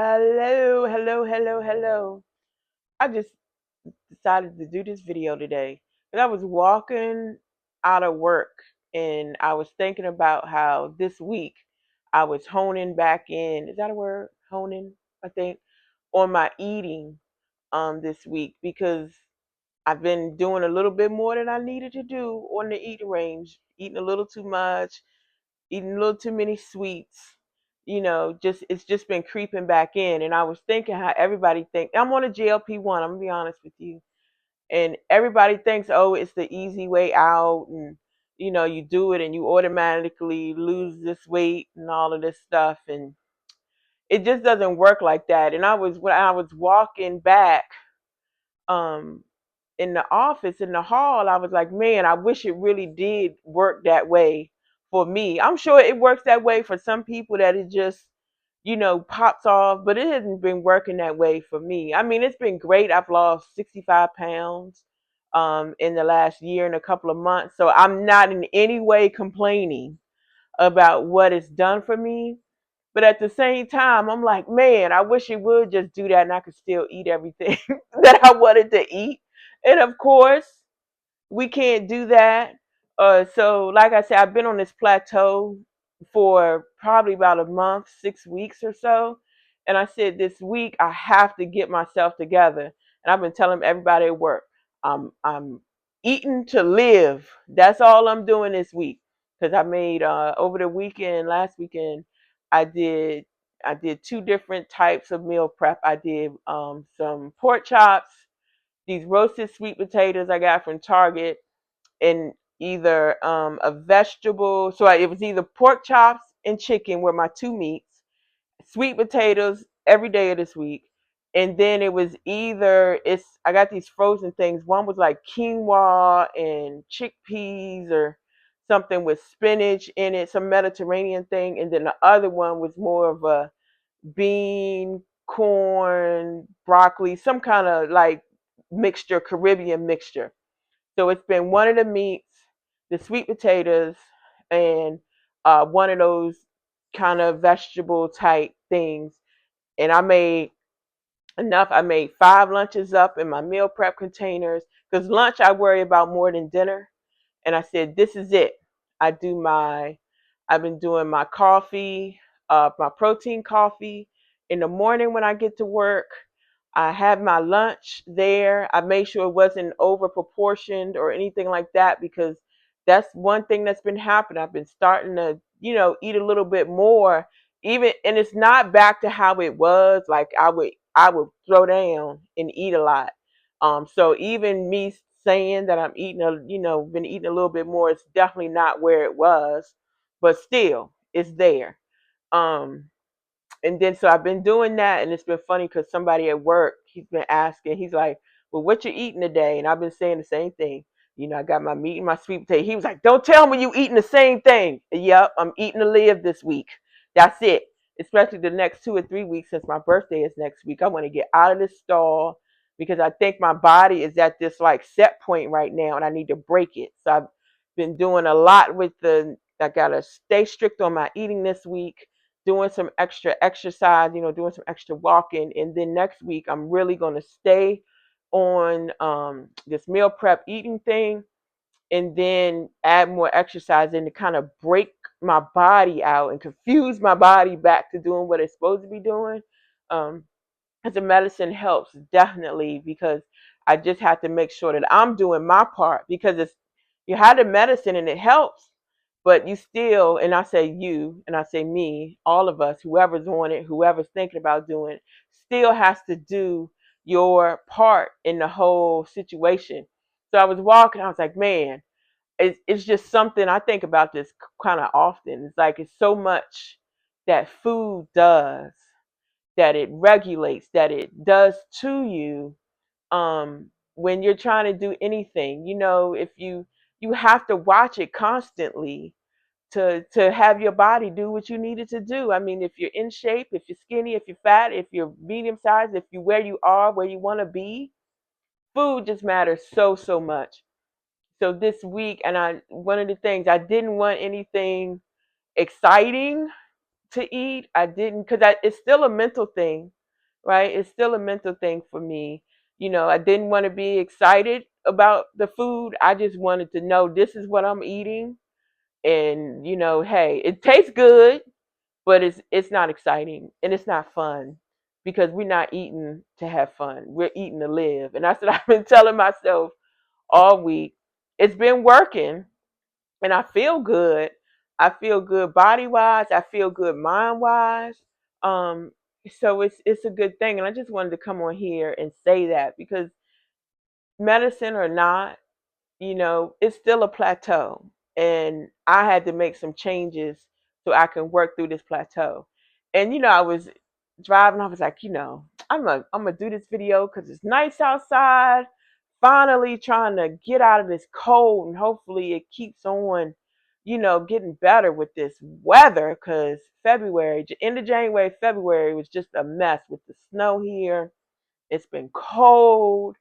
Hello, hello, hello, hello. I just decided to do this video today. And I was walking out of work and I was thinking about how this week I was honing back in, is that a word? Honing, I think, on my eating this week because I've been doing a little bit more than I needed to do on the eating range, eating a little too much, eating a little too many sweets. Just it's just been creeping back in. And I was thinking how everybody think I'm on a GLP-1. I'm gonna be honest with you, and everybody thinks, oh, it's the easy way out, and you do it and you automatically lose this weight and all of this stuff, and it just doesn't work like that. And when I was walking back, um, in the office in the hall, I was like, man, I wish it really did work that way for me. I'm sure it works that way for some people that it just, pops off, but it hasn't been working that way for me. I mean, it's been great. I've lost 65 pounds in the last year and a couple of months. So I'm not in any way complaining about what it's done for me. But at the same time, I'm like, man, I wish it would just do that and I could still eat everything that I wanted to eat. And of course, we can't do that. So, like I said, I've been on this plateau for probably about a month, 6 weeks or so. And I said this week I have to get myself together. And I've been telling everybody at work, I'm eating to live. That's all I'm doing this week. Because I made over the weekend, last weekend, I did I did two different types of meal prep. I did some pork chops, these roasted sweet potatoes I got from Target, and either a vegetable. So it was either pork chops and chicken were my two meats, sweet potatoes every day of this week, and then it was either it's I got these frozen things. One was like quinoa and chickpeas or something with spinach in it, some Mediterranean thing, and then the other one was more of a bean, corn, broccoli, some kind of like mixture, Caribbean mixture. So it's been one of the meats, the sweet potatoes, and one of those kind of vegetable type things. And I made enough. I made 5 lunches up in my meal prep containers because lunch I worry about more than dinner. And I said, this is it. I do my, I've been doing my coffee, my protein coffee in the morning when I get to work. I have my lunch there. I made sure it wasn't over proportioned or anything like that because that's one thing that's been happening. I've been starting to, eat a little bit more, even, and it's not back to how it was. Like I would throw down and eat a lot. So even me saying that I'm eating been eating a little bit more, it's definitely not where it was, but still, it's there. Um, and then so I've been doing that, and it's been funny because somebody at work, he's been asking, he's like, well, what you eating today? And I've been saying the same thing. I got my meat and my sweet potato. He was like, don't tell me you eating the same thing. Yep, I'm eating to live this week. That's it. Especially the next 2 or 3 weeks, since my birthday is next week. I want to get out of this stall because I think my body is at this like set point right now and I need to break it. So I've been doing a lot with I gotta stay strict on my eating this week, doing some extra exercise, doing some extra walking. And then next week, I'm really going to stay on this meal prep eating thing and then add more exercise in to kind of break my body out and confuse my body back to doing what it's supposed to be doing. Um, as a medicine helps definitely because I just have to make sure that I'm doing my part because it's you have the medicine and it helps, but you still, and I say you and I say me, all of us, whoever's on it, whoever's thinking about doing it, still has to do your part in the whole situation. So I was walking, I was like, man, it's just something I think about this kind of often. It's like it's so much that food does, that it regulates, that it does to you when you're trying to do anything. If you have to watch it constantly to have your body do what you need it to do. I mean, if you're in shape, if you're skinny, if you're fat, if you're medium sized, if you where you are, where you want to be, food just matters so much. So this week, and I one of the things I didn't want anything exciting to eat. I didn't because it's still a mental thing, right? It's still a mental thing for me. I didn't want to be excited about the food. I just wanted to know this is what I'm eating, and hey, it tastes good, but it's not exciting and it's not fun because we're not eating to have fun. We're eating to live, and that's what I've been telling myself all week. It's been working, and I feel good. I feel good body wise. I feel good mind wise. Um, so it's a good thing, and I just wanted to come on here and say that because medicine or not, it's still a plateau, and I had to make some changes so I can work through this plateau. And I was driving. I was like, I'm gonna do this video because it's nice outside. Finally, trying to get out of this cold, and hopefully it keeps on, getting better with this weather. Because February, end of January, February was just a mess with the snow here. It's been cold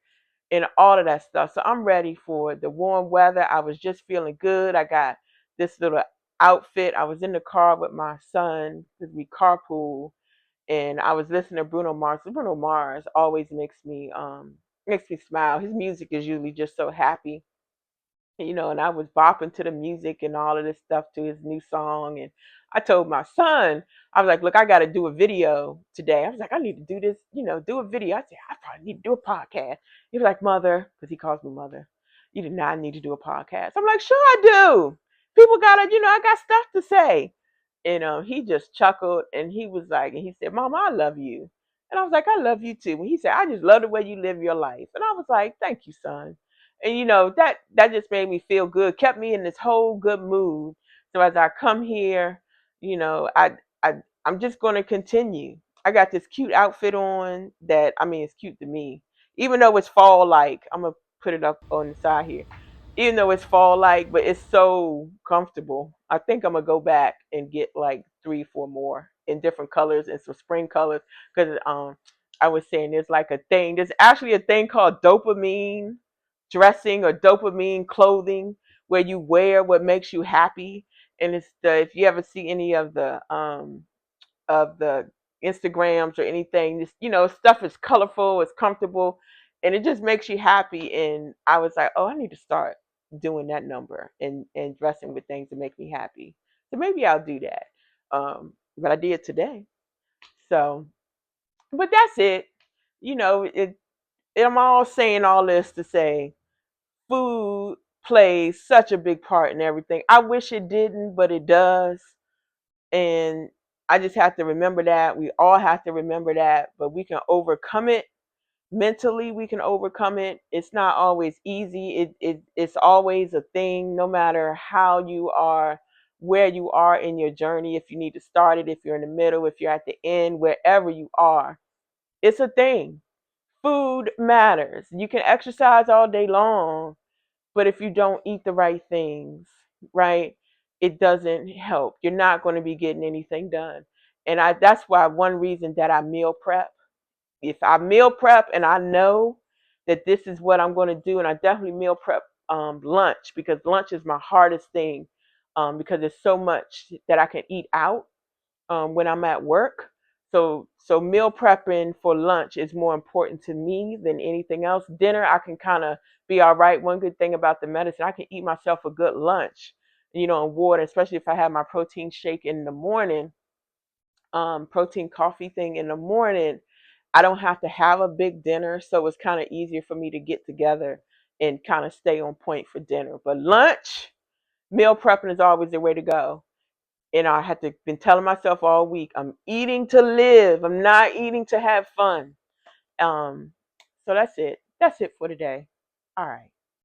and all of that stuff. So I'm ready for the warm weather. I was just feeling good. I got this little outfit. I was in the car with my son because we carpool, and I was listening to Bruno Mars. Bruno Mars always makes me smile. His music is usually just so happy, and I was bopping to the music and all of this stuff to his new song. And I told my son, I was like, look, I got to do a video today. I was like, I need to do this, do a video. I said, I probably need to do a podcast. He was like, mother, because he calls me mother, you do not need to do a podcast. I'm like, sure I do. People got to, I got stuff to say. And he just chuckled, and he was like, and he said, Mama, I love you. And I was like, I love you too. And he said, I just love the way you live your life. And I was like, thank you, son. And that just made me feel good, kept me in this whole good mood. So as I come here, you know, I I I'm just gonna continue. I got this cute outfit on that, I mean, it's cute to me. Even though it's fall like, I'm gonna put it up on the side here. Even though it's fall like, but it's so comfortable. I think I'm gonna go back and get like 3, 4 more in different colors and some spring colors. Because I was saying there's like a thing. There's actually a thing called dopamine dressing or dopamine clothing where you wear what makes you happy. And if you ever see any of the Instagrams or anything, this stuff is colorful, it's comfortable, and it just makes you happy. And I was like, oh, I need to start doing that number and dressing with things that make me happy. So maybe I'll do that. But I did today. So, but that's it. I'm all saying all this to say food plays such a big part in everything. I wish it didn't, but it does. And I just have to remember that. We all have to remember that, but we can overcome it. Mentally, we can overcome it. It's not always easy. It's always a thing, no matter how you are, where you are in your journey. If you need to start it, if you're in the middle, if you're at the end, wherever you are, it's a thing. Food matters. You can exercise all day long, but if you don't eat the right things, right, it doesn't help. You're not going to be getting anything done. And that's why one reason that I meal prep. If I meal prep and I know that this is what I'm going to do, and I definitely meal prep lunch, because lunch is my hardest thing, because there's so much that I can eat out when I'm at work. So meal prepping for lunch is more important to me than anything else. Dinner I can kind of be all right. One good thing about the medicine, I can eat myself a good lunch, and water, especially if I have my protein shake in the morning, protein coffee thing in the morning. I don't have to have a big dinner, so it's kind of easier for me to get together and kind of stay on point for dinner. But lunch, meal prepping is always the way to go. And I had to been telling myself all week, I'm eating to live. I'm not eating to have fun. Um, so that's it. That's it for today. All right.